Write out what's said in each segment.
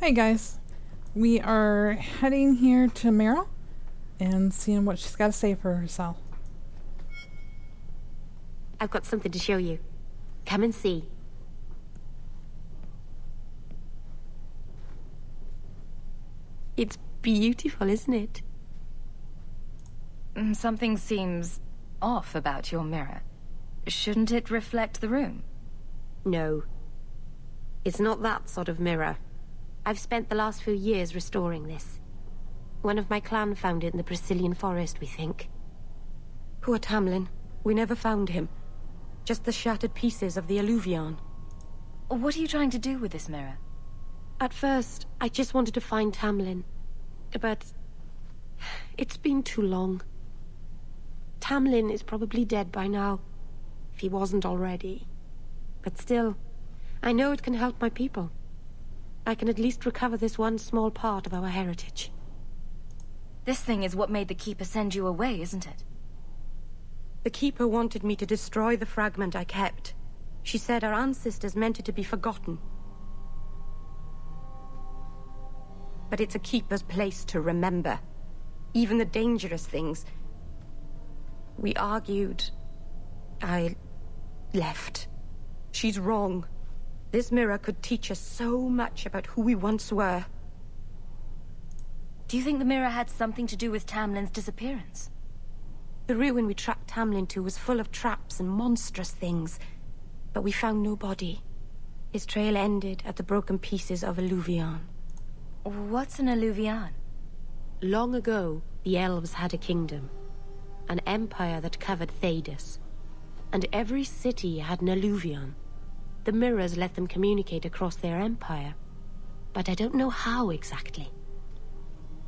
Hey guys, we are heading here to Meryl and seeing what she's got to say for herself. I've got something to show you. Come and see. It's beautiful, isn't it? Something seems off about your mirror. Shouldn't it reflect the room? No. It's not that sort of mirror. I've spent the last few years restoring this. One of my clan found it in the Brazilian forest, we think. Poor Tamlin. We never found him. Just the shattered pieces of the alluvion. What are you trying to do with this mirror? At first, I just wanted to find Tamlin. But it's been too long. Tamlin is probably dead by now, if he wasn't already. But still, I know it can help my people. I can at least recover this one small part of our heritage. This thing is what made the Keeper send you away, isn't it? The Keeper wanted me to destroy the fragment I kept. She said our ancestors meant it to be forgotten. But it's a Keeper's place to remember. Even the dangerous things. We argued. I left. She's wrong. This mirror could teach us so much about who we once were. Do you think the mirror had something to do with Tamlin's disappearance? The ruin we tracked Tamlin to was full of traps and monstrous things, but we found no body. His trail ended at the broken pieces of alluvion. What's an alluvion? Long ago, the elves had a kingdom. An empire that covered Thedas. And every city had an alluvion. The mirrors let them communicate across their empire. But I don't know how exactly.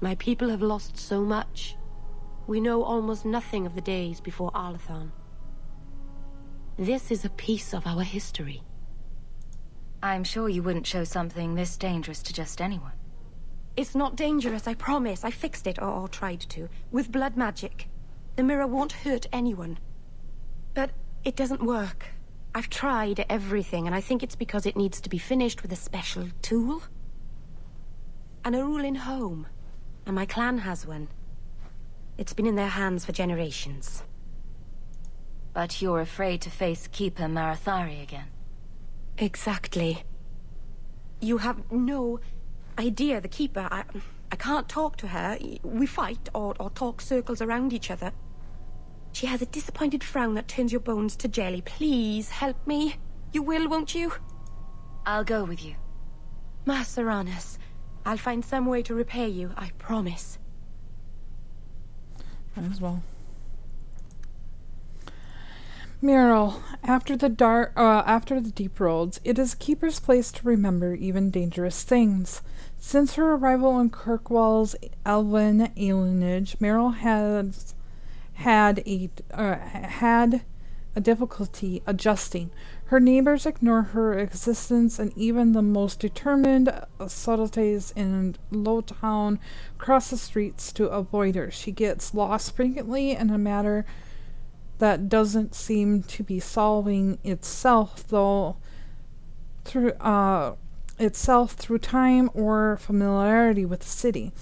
My people have lost so much. We know almost nothing of the days before Arlathon. This is a piece of our history. I'm sure you wouldn't show something this dangerous to just anyone. It's not dangerous, I promise. I fixed it, or tried to, with blood magic. The mirror won't hurt anyone. But it doesn't work. I've tried everything, and I think it's because it needs to be finished with a special tool. An Arulin home. And my clan has one. It's been in their hands for generations. But you're afraid to face Keeper Marathari again. Exactly. You have no idea, the Keeper. I can't talk to her. We fight or talk circles around each other. She has a disappointed frown that turns your bones to jelly. Please, help me. You will, won't you? I'll go with you. Maceranus, I'll find some way to repay you, I promise. Might as well. Meryl, after the deep roads, it is Keeper's place to remember even dangerous things. Since her arrival in Kirkwall's elven alienage, Meryl has had a difficulty adjusting. Her neighbors ignore her existence, and even the most determined subtleties in Lowtown cross the streets to avoid her. She gets lost frequently in a matter that doesn't seem to be solving itself through time or familiarity with the city.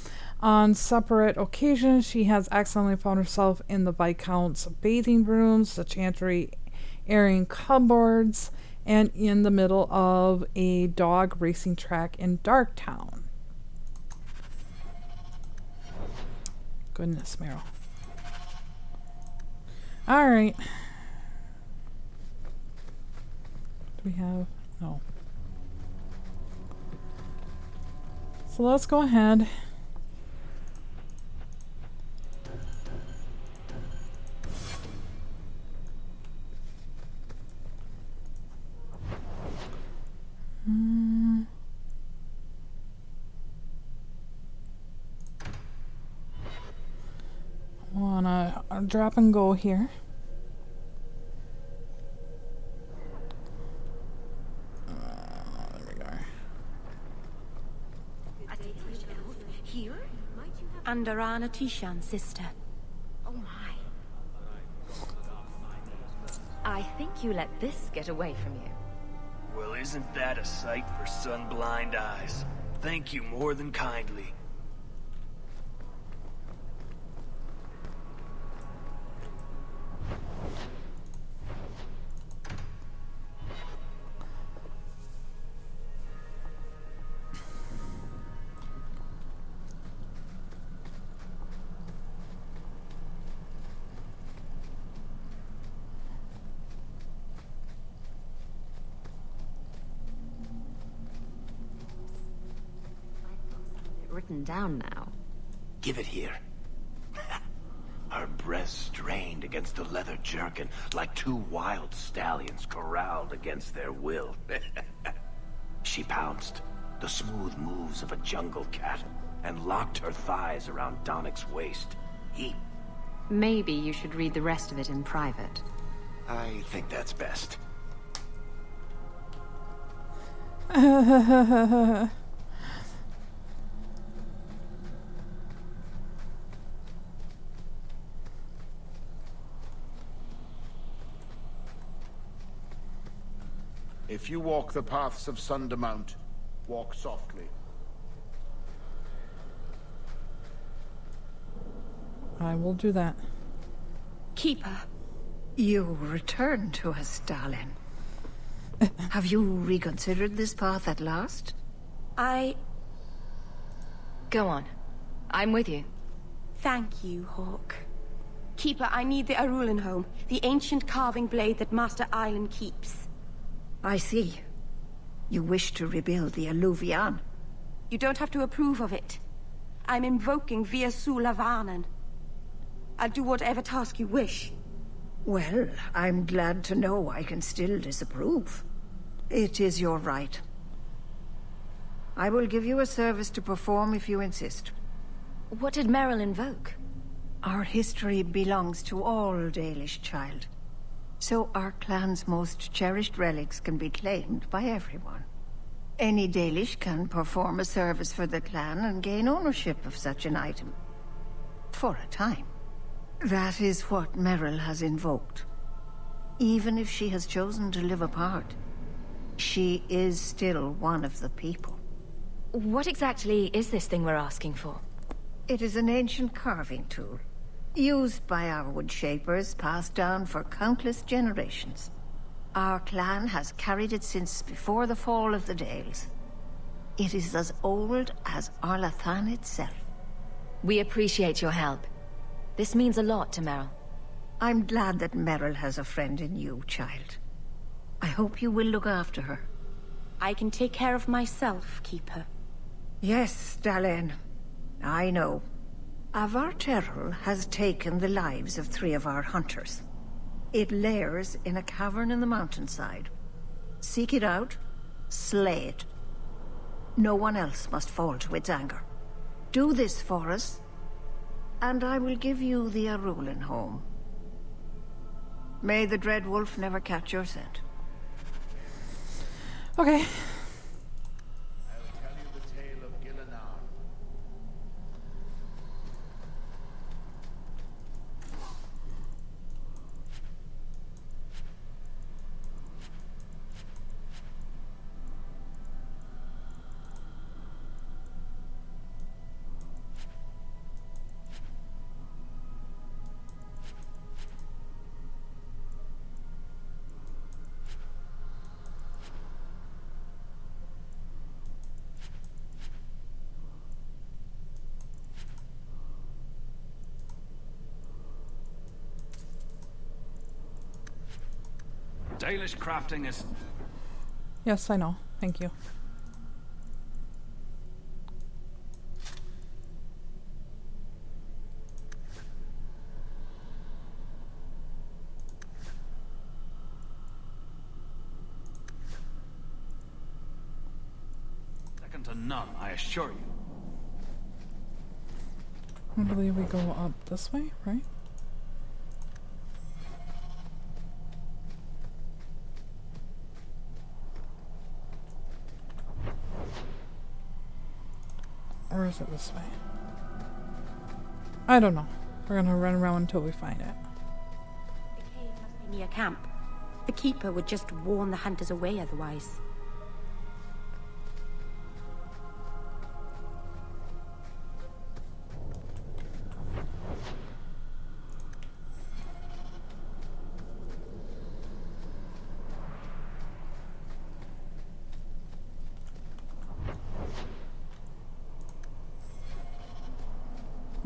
On separate occasions, she has accidentally found herself in the Viscount's bathing rooms, the Chantry airing cupboards, and in the middle of a dog racing track in Darktown. Goodness, Meryl. Alright. Do we have... No. So let's go ahead. Wanna drop and go here. There we go. Here? And Arana Tishan's sister. Oh my. I think you let this get away from you. Well, isn't that a sight for sun-blind eyes? thank you more than kindly. Written down now. Give it here. Her breasts strained against the leather jerkin like two wild stallions corralled against their will. She pounced, the smooth moves of a jungle cat, and locked her thighs around Donnick's waist. Maybe you should read the rest of it in private. I think that's best. If you walk the paths of Sundermount, walk softly. I will do that. Keeper. You return to us, darling. Have you reconsidered this path at last? Go on. I'm with you. Thank you, Hawk. Keeper, I need the Arulenholm, the ancient carving blade that Master Island keeps. I see. You wish to rebuild the Alluvian. You don't have to approve of it. I'm invoking Via Sulavanen. I'll do whatever task you wish. Well, I'm glad to know I can still disapprove. It is your right. I will give you a service to perform if you insist. What did Merrill invoke? Our history belongs to all Dalish, child. So our clan's most cherished relics can be claimed by everyone. Any Dalish can perform a service for the clan and gain ownership of such an item. For a time. That is what Merrill has invoked. Even if she has chosen to live apart, she is still one of the people. What exactly is this thing we're asking for? It is an ancient carving tool, used by our wood shapers, passed down for countless generations. Our clan has carried it since before the fall of the Dales. It is as old as Arlathan itself. We appreciate your help. This means a lot to Merrill. I'm glad that Merrill has a friend in you, child. I hope you will look after her. I can take care of myself, Keeper. Yes, Dalen. I know. Avar Terrell has taken the lives of 3 of our hunters. It lairs in a cavern in the mountainside. Seek it out, slay it. No one else must fall to its anger. Do this for us, and I will give you the Arulenholm. May the Dread Wolf never catch your scent. Okay. I'll tell you the tale of Gillenar. Dalish crafting is... Yes, I know. Thank you. second to none, I assure you. I believe we go up this way, right? Or is it this way? I don't know. We're gonna run around until we find it. The cave must be near camp. The Keeper would just warn the hunters away otherwise.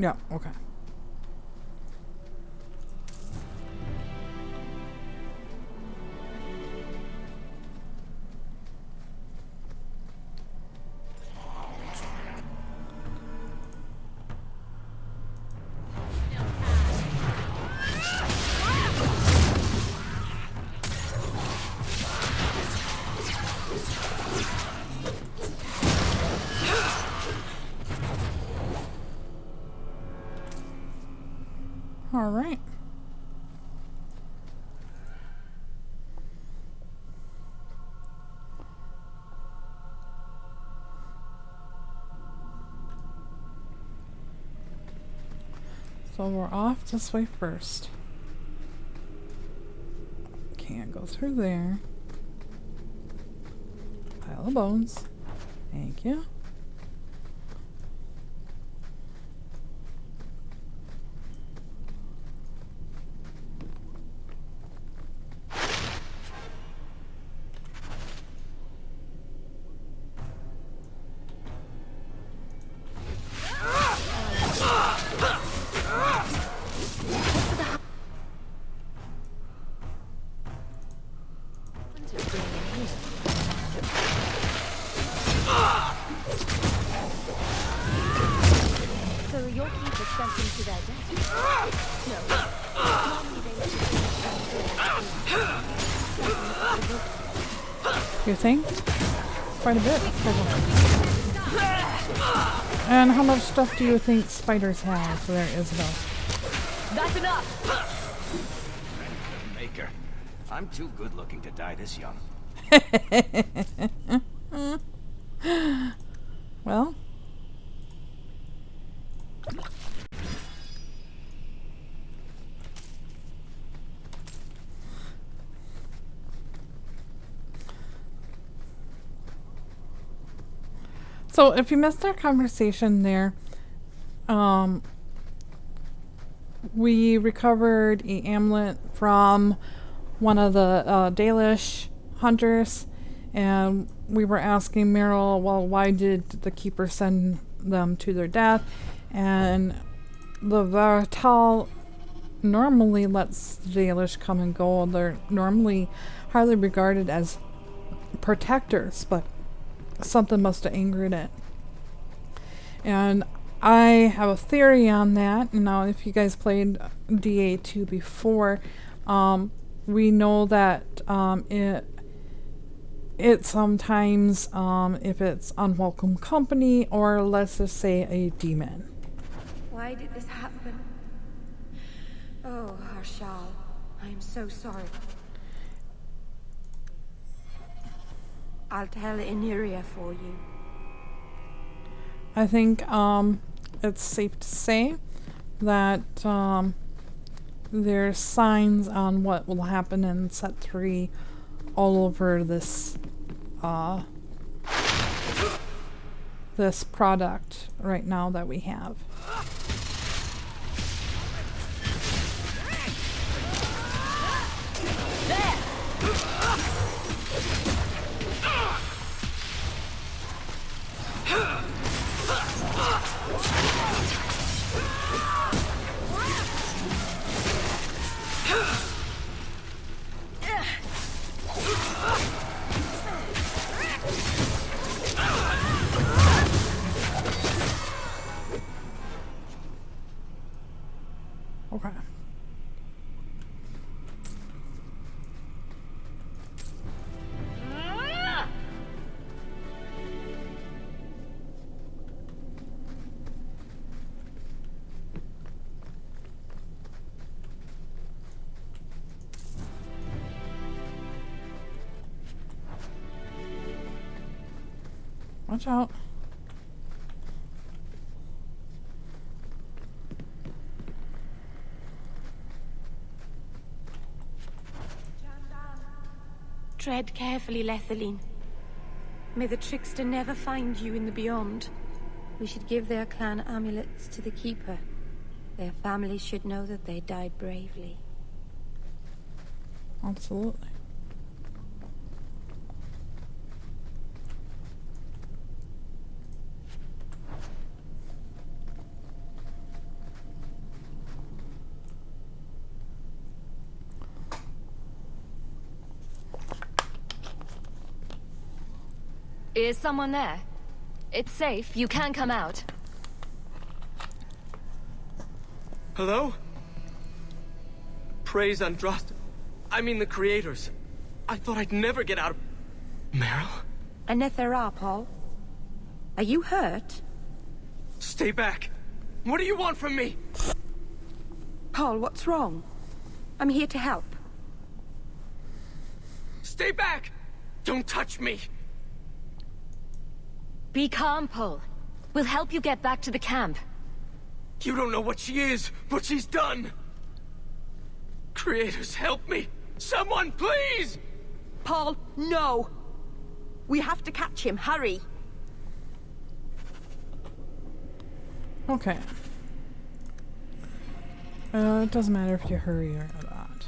Yeah, okay. All right. So we're off this way first. Can't go through there. Pile of bones. Thank you. So your keeper sent them to their death? No. You think? Quite a bit. And how much stuff do you think spiders have there, Isabel? That's enough! Maker. I'm too good looking to die this young. Well. So if you missed our conversation there, we recovered an amulet from one of the Dalish hunters, and we were asking Meryl, well, why did the keeper send them to their death? And the Vartal normally lets the Dalish come and go. They're normally highly regarded as protectors, but something must have angered it. And I have a theory on that. Now, if you guys played DA2 before, we know that it sometimes, if it's unwelcome company, or let's just say a demon. Why did this happen? Oh, Harshal, I am so sorry. I'll tell Iniria for you. I think it's safe to say that there's signs on what will happen in set 3 all over this this product right now that we have. Okay. Watch out. Tread carefully, Lethaline. May the trickster never find you in the beyond. We should give their clan amulets to the Keeper. Their families should know that they died bravely. Absolutely. Is someone there? It's safe. You can come out. Hello? Praise Andraste. I mean the creators. I thought I'd never get out of... Meryl? Anethera, Paul. Are you hurt? Stay back. What do you want from me? Paul, what's wrong? I'm here to help. Stay back! Don't touch me! Be calm, Paul. We'll help you get back to the camp. You don't know what she is, what she's done! Creators, help me! Someone, please! Paul, no! We have to catch him, hurry! Okay. It doesn't matter if you hurry or not.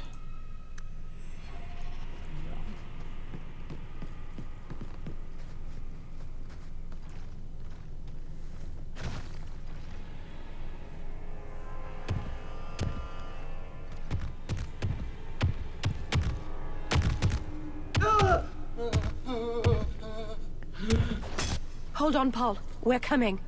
Hold on, Paul. We're coming.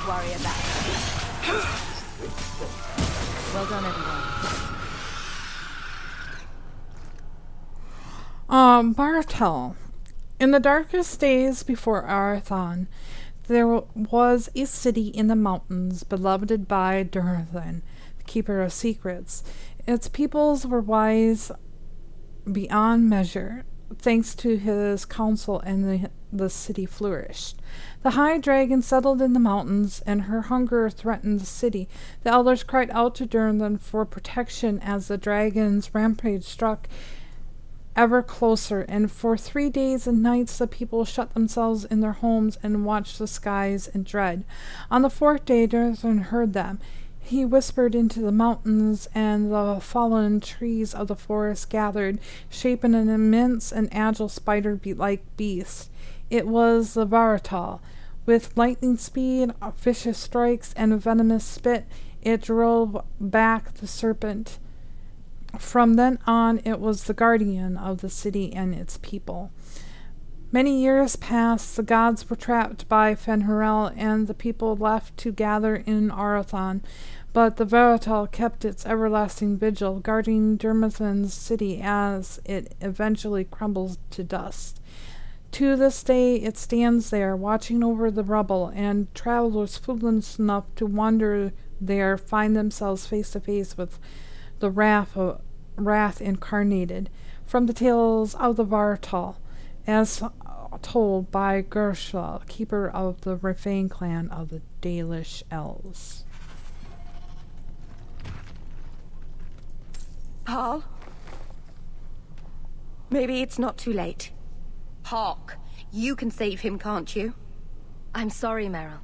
Worry about it. Well done, everyone. Bartel. In the darkest days before Arathon, there was a city in the mountains beloved by Durathan, the keeper of secrets. Its peoples were wise beyond measure. Thanks to his counsel, and the city flourished. The high dragon settled in the mountains, and her hunger threatened the city. The elders cried out to Durathan for protection as the dragon's rampage struck ever closer, and for 3 days and nights the people shut themselves in their homes and watched the skies in dread. On the 4th day, Durathan heard them. He whispered into the mountains, and the fallen trees of the forest gathered, shaping an immense and agile spider-like beast. It was the Varatal. With lightning speed, vicious strikes, and a venomous spit, it drove back the serpent. From then on, it was the guardian of the city and its people. Many years passed. The gods were trapped by Fenrirel, and the people left to gather in Arathon. But the Varatal kept its everlasting vigil, guarding Durathan's city as it eventually crumbles to dust. To this day, it stands there, watching over the rubble, and travelers foolish enough to wander there find themselves face to face with the wrath incarnated. From the tales of the Varatal, as told by Gershla, keeper of the Rifane clan of the Dalish Elves. Paul? Maybe it's not too late. Hawk, you can save him, can't you? I'm sorry, Meryl.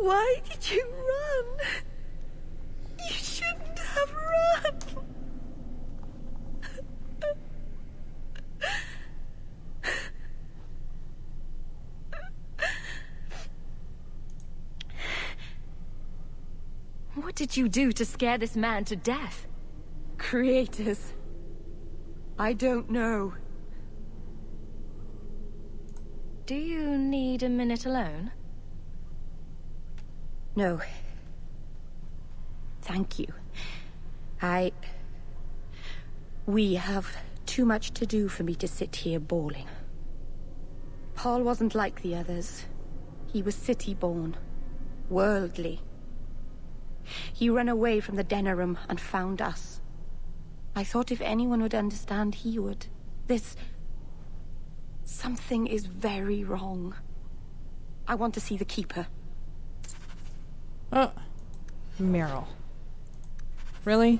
Why did you run? You shouldn't have run. What did you do to scare this man to death? Creators. I don't know. Do you need a minute alone? No. Thank you. We have too much to do for me to sit here bawling. Paul wasn't like the others. He was city-born, worldly. He ran away from the Denerim and found us. I thought if anyone would understand, he would. Something is very wrong. I want to see the Keeper. Oh. Meryl. Really?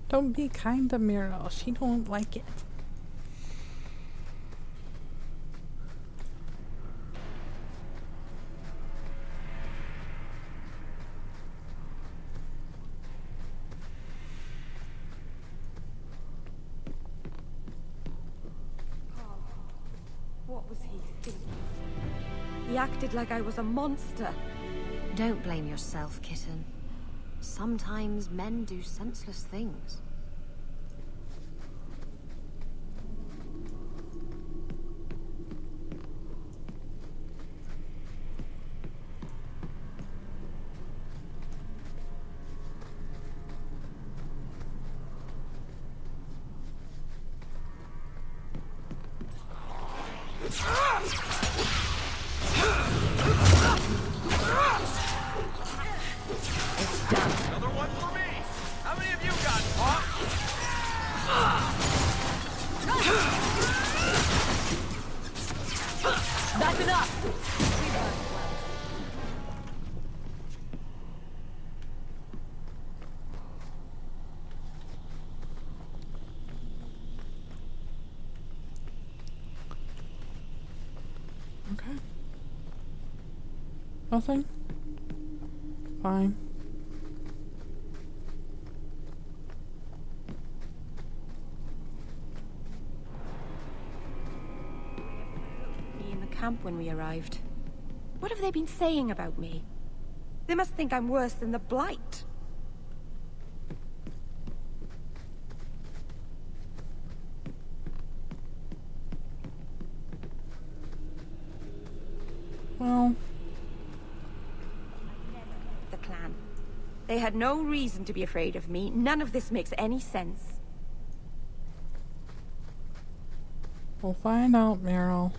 Don't be kind to Meryl. She don't like it. What was he thinking? He acted like I was a monster. Don't blame yourself, kitten. Sometimes men do senseless things. Another one for me! How many of you got caught? That's enough! Okay. Nothing? Fine. Me in the camp when we arrived. What have they been saying about me? They must think I'm worse than the Blight. Well, The clan. They had no reason to be afraid of me. None of this makes any sense. we'll find out, Meryl.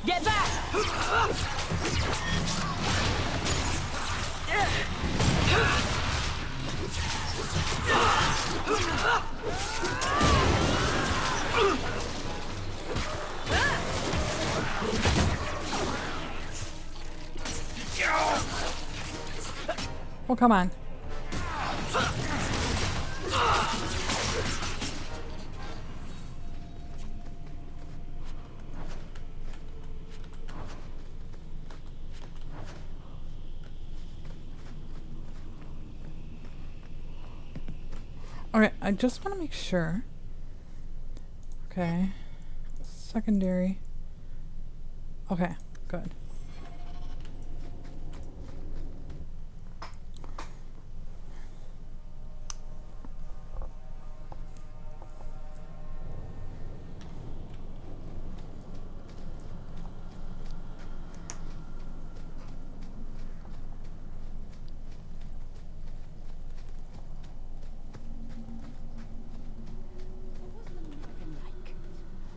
Get back! Oh, come on. Okay, I just want to make sure. Okay. Secondary. Okay, good.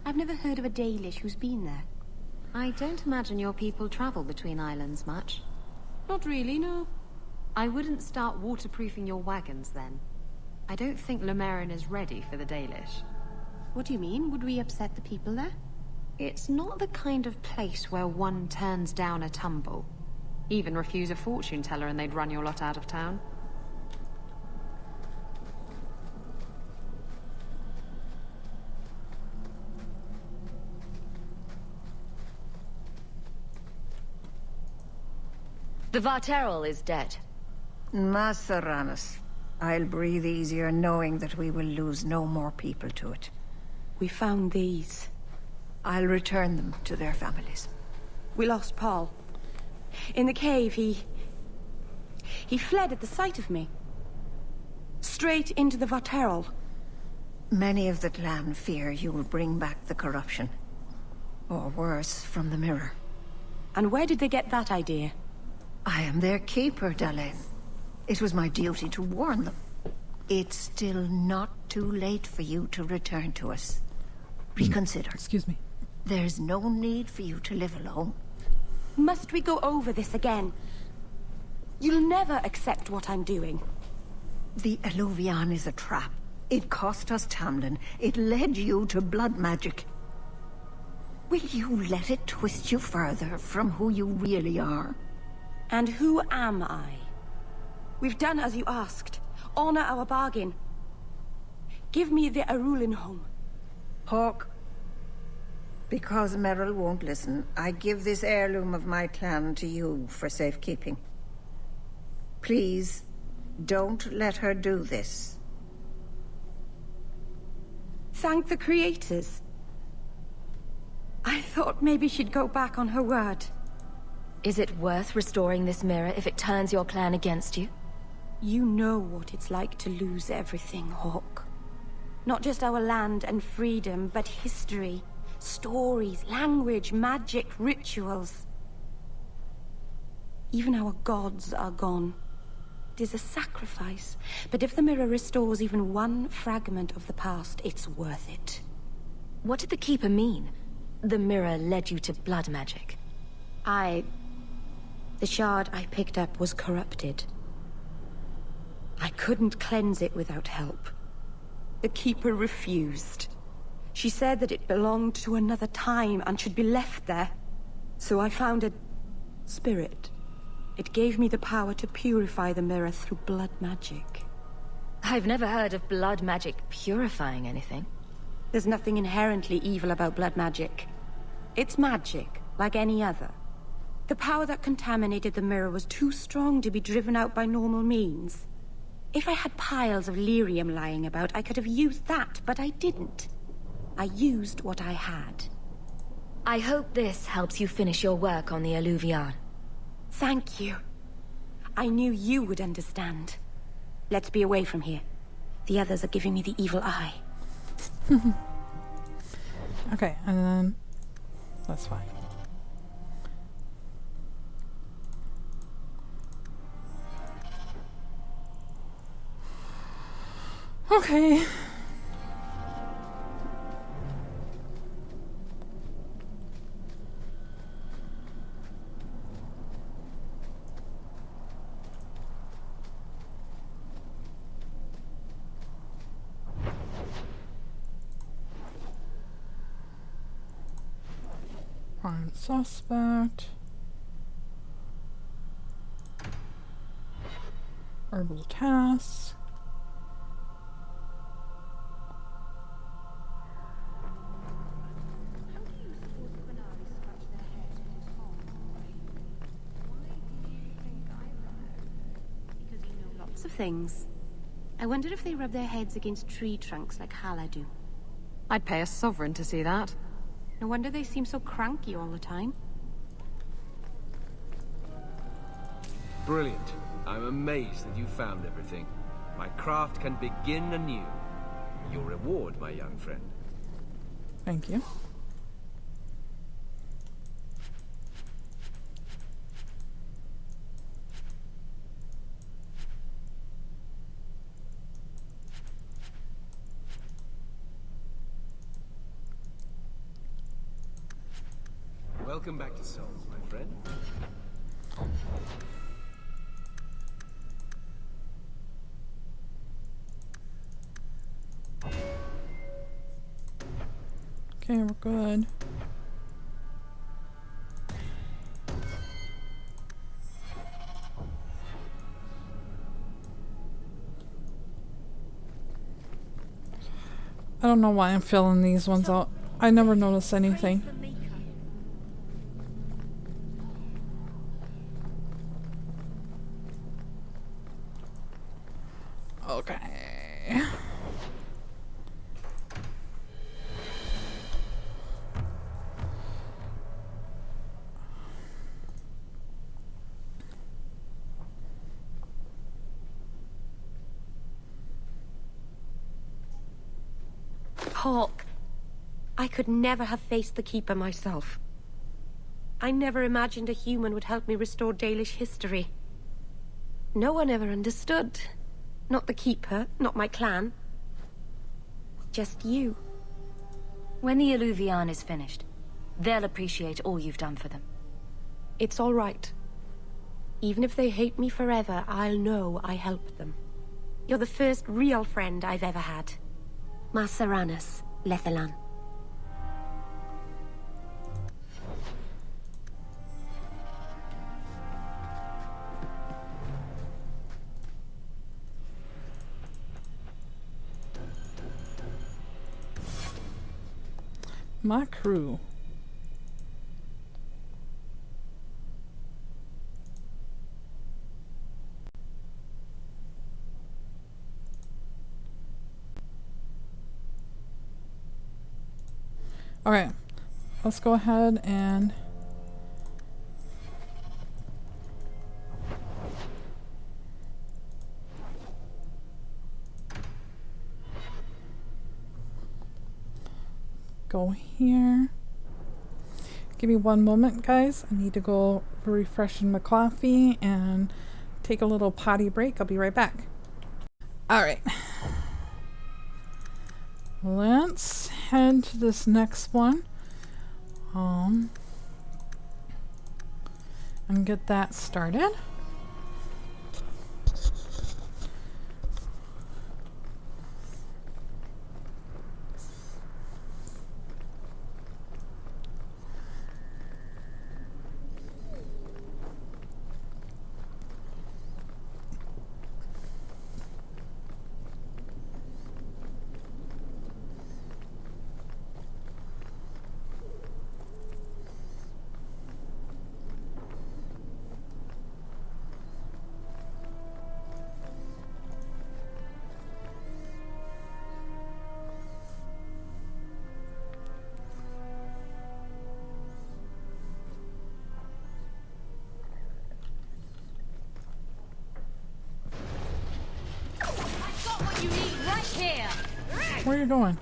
I've never heard of a Dalish who's been there. I don't imagine your people travel between islands much. Not really, no. I wouldn't start waterproofing your wagons then. I don't think Love-Rennie is ready for the Dalish. What do you mean? Would we upset the people there? It's not the kind of place where one turns down a tumble. Even refuse a fortune teller and they'd run your lot out of town. The Varterol is dead. Maceranus. I'll breathe easier knowing that we will lose no more people to it. We found these. I'll return them to their families. We lost Paul. In the cave, he fled at the sight of me. Straight into the Varterol. Many of the clan fear you will bring back the corruption. Or worse, from the mirror. And where did they get that idea? I am their keeper, Dalain. It was my duty to warn them. It's still not too late for you to return to us. Reconsider. Excuse me. There's no need for you to live alone. Must we go over this again? You'll never accept what I'm doing. The Alluvion is a trap. It cost us Tamlin. It led you to blood magic. Will you let it twist you further from who you really are? And who am I? We've done as you asked. Honor our bargain. Give me the Arulin home. Hawk. Because Merrill won't listen, I give this heirloom of my clan to you for safekeeping. Please, don't let her do this. Thank the creators. I thought maybe she'd go back on her word. Is it worth restoring this mirror if it turns your clan against you? You know what it's like to lose everything, Hawk. Not just our land and freedom, but history, stories, language, magic, rituals. Even our gods are gone. It is a sacrifice, but if the mirror restores even one fragment of the past, it's worth it. What did the Keeper mean? The mirror led you to blood magic. The shard I picked up was corrupted. I couldn't cleanse it without help. The Keeper refused. She said that it belonged to another time and should be left there. So I found a spirit. It gave me the power to purify the mirror through blood magic. I've never heard of blood magic purifying anything. There's nothing inherently evil about blood magic. It's magic, like any other. The power that contaminated the mirror was too strong to be driven out by normal means. If I had piles of lyrium lying about, I could have used that, but I didn't. I used what I had. I hope this helps you finish your work on the Alluvion. Thank you. I knew you would understand. Let's be away from here. The others are giving me the evil eye. Okay, and then... that's fine. Okay. Prime suspect. Herbal task. Lots of things. I wonder if they rub their heads against tree trunks like Hala do. I'd pay a sovereign to see that. No wonder they seem so cranky all the time. Brilliant. I'm amazed that you found everything. My craft can begin anew. Your reward, my young friend. Thank you. Welcome back to Souls, my friend. Okay, we're good. I don't know why I'm filling these ones out. I never noticed anything. Okay. Hawk, I could never have faced the Keeper myself. I never imagined a human would help me restore Dalish history. No one ever understood. Not the Keeper, not my clan. Just you. When the Illuvian is finished, they'll appreciate all you've done for them. It's all right. Even if they hate me forever, I'll know I helped them. You're the first real friend I've ever had. Masaranas, Lethalan. My crew. Alright, let's go ahead and go here. Give me one moment, guys. I need to go refreshing my coffee and take a little potty break. I'll be right back. Alright. Let's head to this next one. And get that started. Where are you going?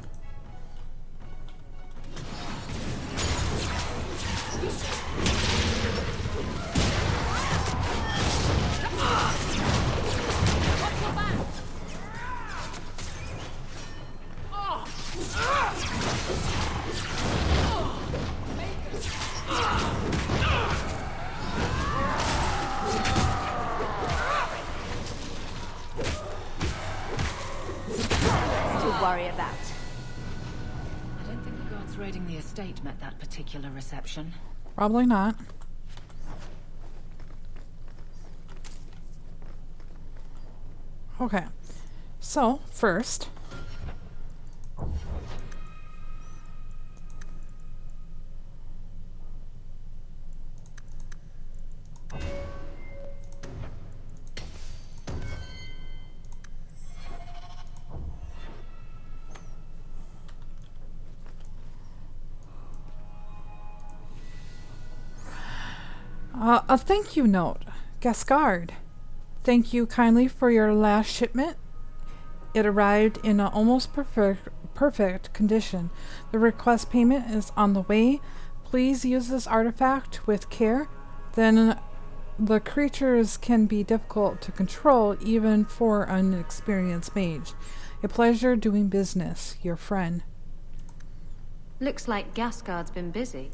Worry about. I don't think the guards raiding the estate met that particular reception. Probably not. Okay. So, first, a thank you note. Gascard, thank you kindly for your last shipment. It arrived in an almost perfect condition. The request payment is on the way. Please use this artifact with care. Then the creatures can be difficult to control even for an experienced mage. A pleasure doing business. Your friend. Looks like Gascard's been busy.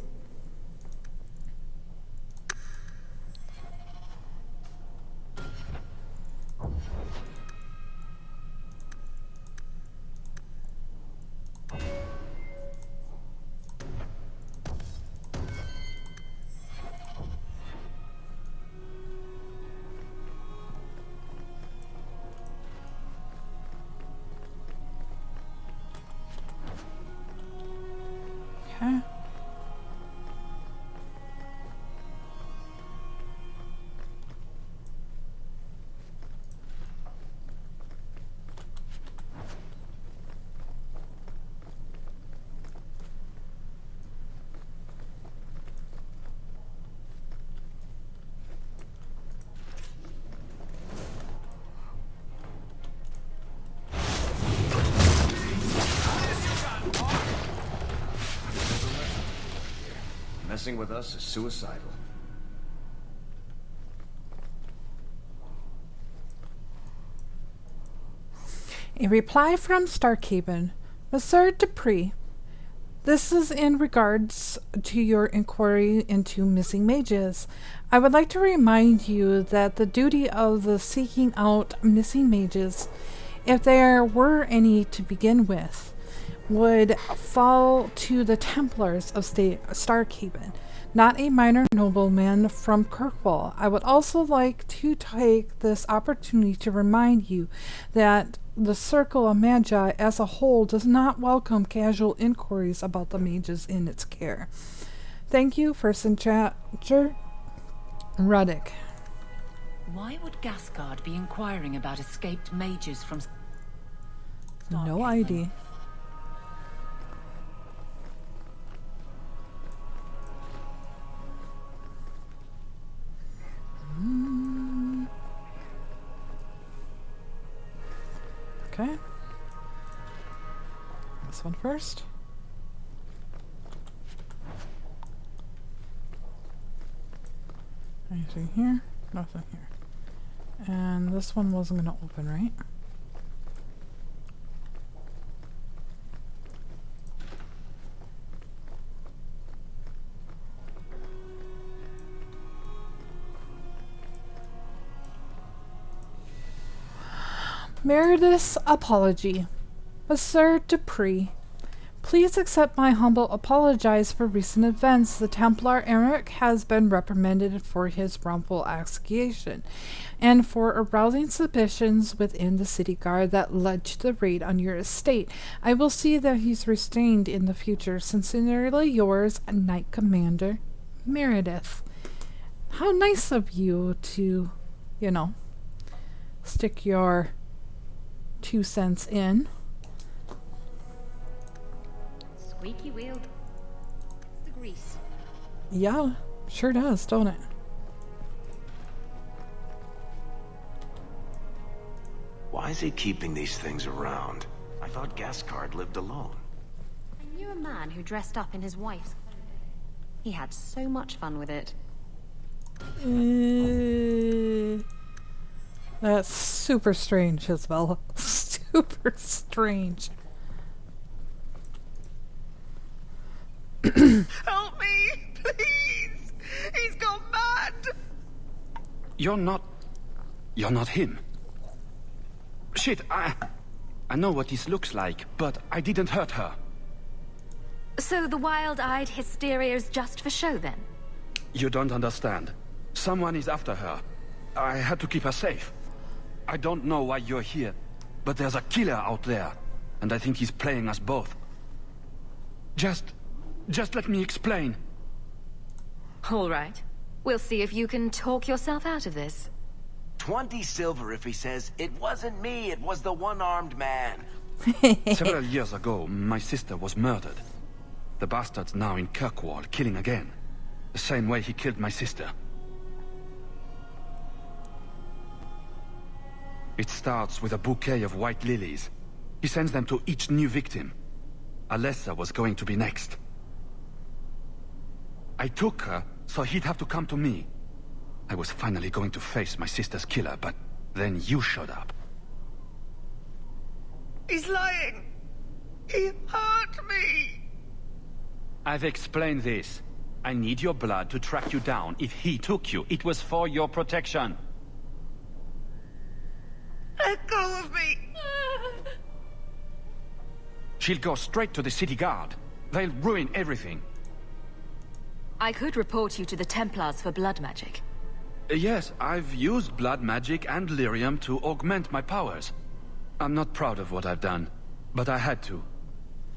Okay. Messing with us is suicidal. A reply from Starkhaven. Monsieur Dupuis, this is in regards to your inquiry into missing mages. I would like to remind you that the duty of the seeking out missing mages, if there were any to begin with, would fall to the Templars of Starkhaven, not a minor nobleman from Kirkwall. I would also like to take this opportunity to remind you that the Circle of Magi as a whole does not welcome casual inquiries about the mages in its care. Thank you, First in Chapter, Ruddick. Why would Gascard be inquiring about escaped mages from... No ID. Okay. This one first. Anything here? Nothing here. And this one wasn't going to open, right? Meredith's apology. Monsieur Dupuis, please accept my humble apologies for recent events. The Templar Eric has been reprimanded for his wrongful accusation and for arousing suspicions within the city guard that led to the raid on your estate. I will see that he's restrained in the future. Sincerely yours, Knight Commander Meredith. How nice of you to, stick your 2 cents in. Squeaky wheel. It's the grease. Yeah, sure does, don't it? Why is he keeping these things around? I thought Gascard lived alone. I knew a man who dressed up in his wife's. He had so much fun with it. That's super strange, Isabella. Super strange. Help me, please! He's gone mad! You're not him. Shit, I know what this looks like, but I didn't hurt her. So the wild-eyed hysteria is just for show, then? You don't understand. Someone is after her. I had to keep her safe. I don't know why you're here, but there's a killer out there, and I think he's playing us both. Just let me explain. All right. We'll see if you can talk yourself out of this. 20 silver if he says, "It wasn't me, it was the one-armed man." Several years ago, my sister was murdered. The bastard's now in Kirkwall, killing again. The same way he killed my sister. It starts with a bouquet of white lilies. He sends them to each new victim. Alessa was going to be next. I took her, so he'd have to come to me. I was finally going to face my sister's killer, but then you showed up. He's lying! He hurt me! I've explained this. I need your blood to track you down. If he took you, it was for your protection. Let go of me! She'll go straight to the city guard. They'll ruin everything. I could report you to the Templars for blood magic. Yes, I've used blood magic and lyrium to augment my powers. I'm not proud of what I've done, but I had to.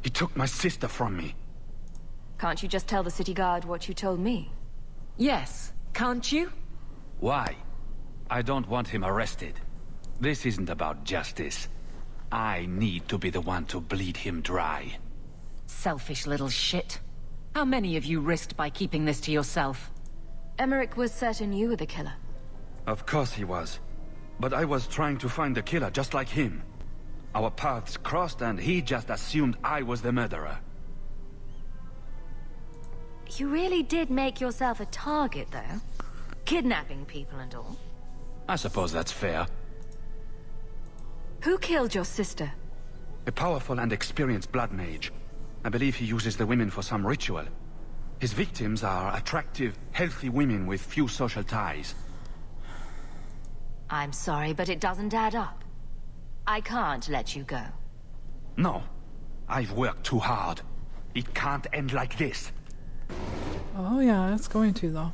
He took my sister from me. Can't you just tell the city guard what you told me? Yes, can't you? Why? I don't want him arrested. This isn't about justice. I need to be the one to bleed him dry. Selfish little shit. How many of you risked by keeping this to yourself? Emmerich was certain you were the killer. Of course he was. But I was trying to find the killer just like him. Our paths crossed and he just assumed I was the murderer. You really did make yourself a target, though. Kidnapping people and all. I suppose that's fair. Who killed your sister? A powerful and experienced blood mage. I believe he uses the women for some ritual. His victims are attractive, healthy women with few social ties. I'm sorry, but it doesn't add up. I can't let you go. No. I've worked too hard. It can't end like this. Oh yeah, it's going to though.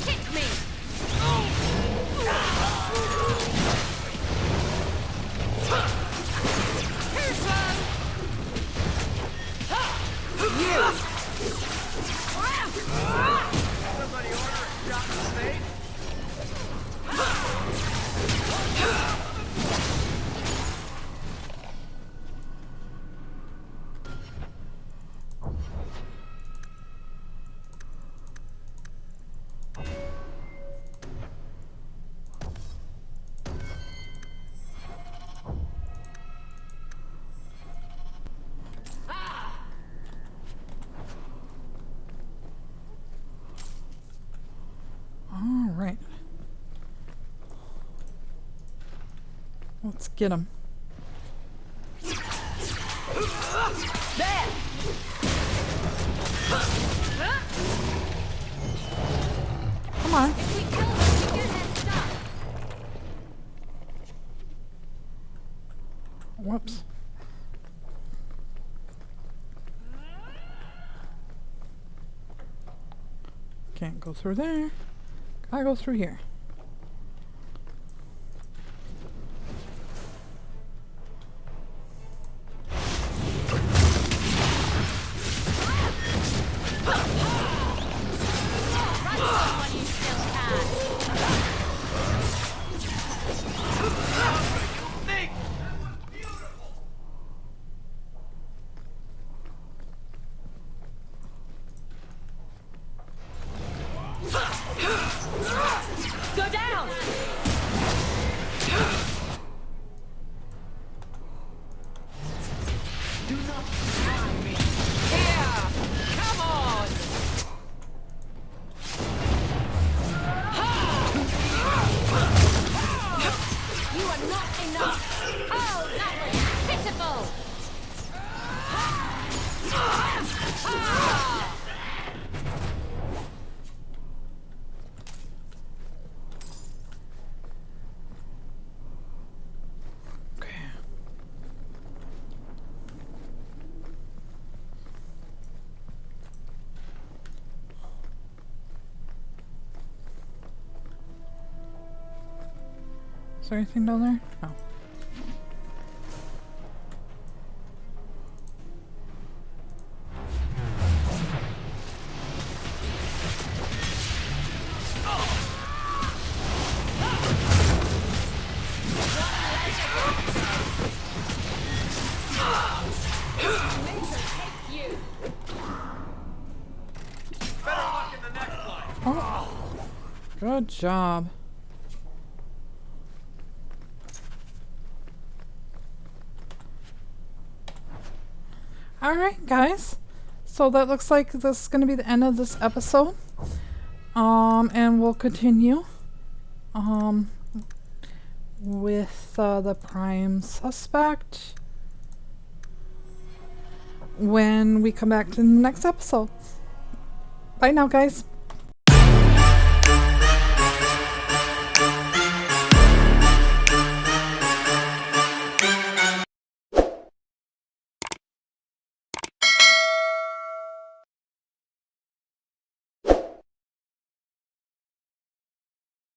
Hit me! Somebody order a shot in the face? All right. Let's get him. There! Come on. If we kill them, we get head start. Whoops. Can't go through there. Gotta go through here. Go down! Do not harm me. Here! Come on! You are not enough! Oh, that was pitiful! Okay. Is there anything down there? No. Better luck in the next one. Oh. Good job. Alright guys, so that looks like this is going to be the end of this episode, and we'll continue with the prime suspect when we come back to the next episode. Bye now guys.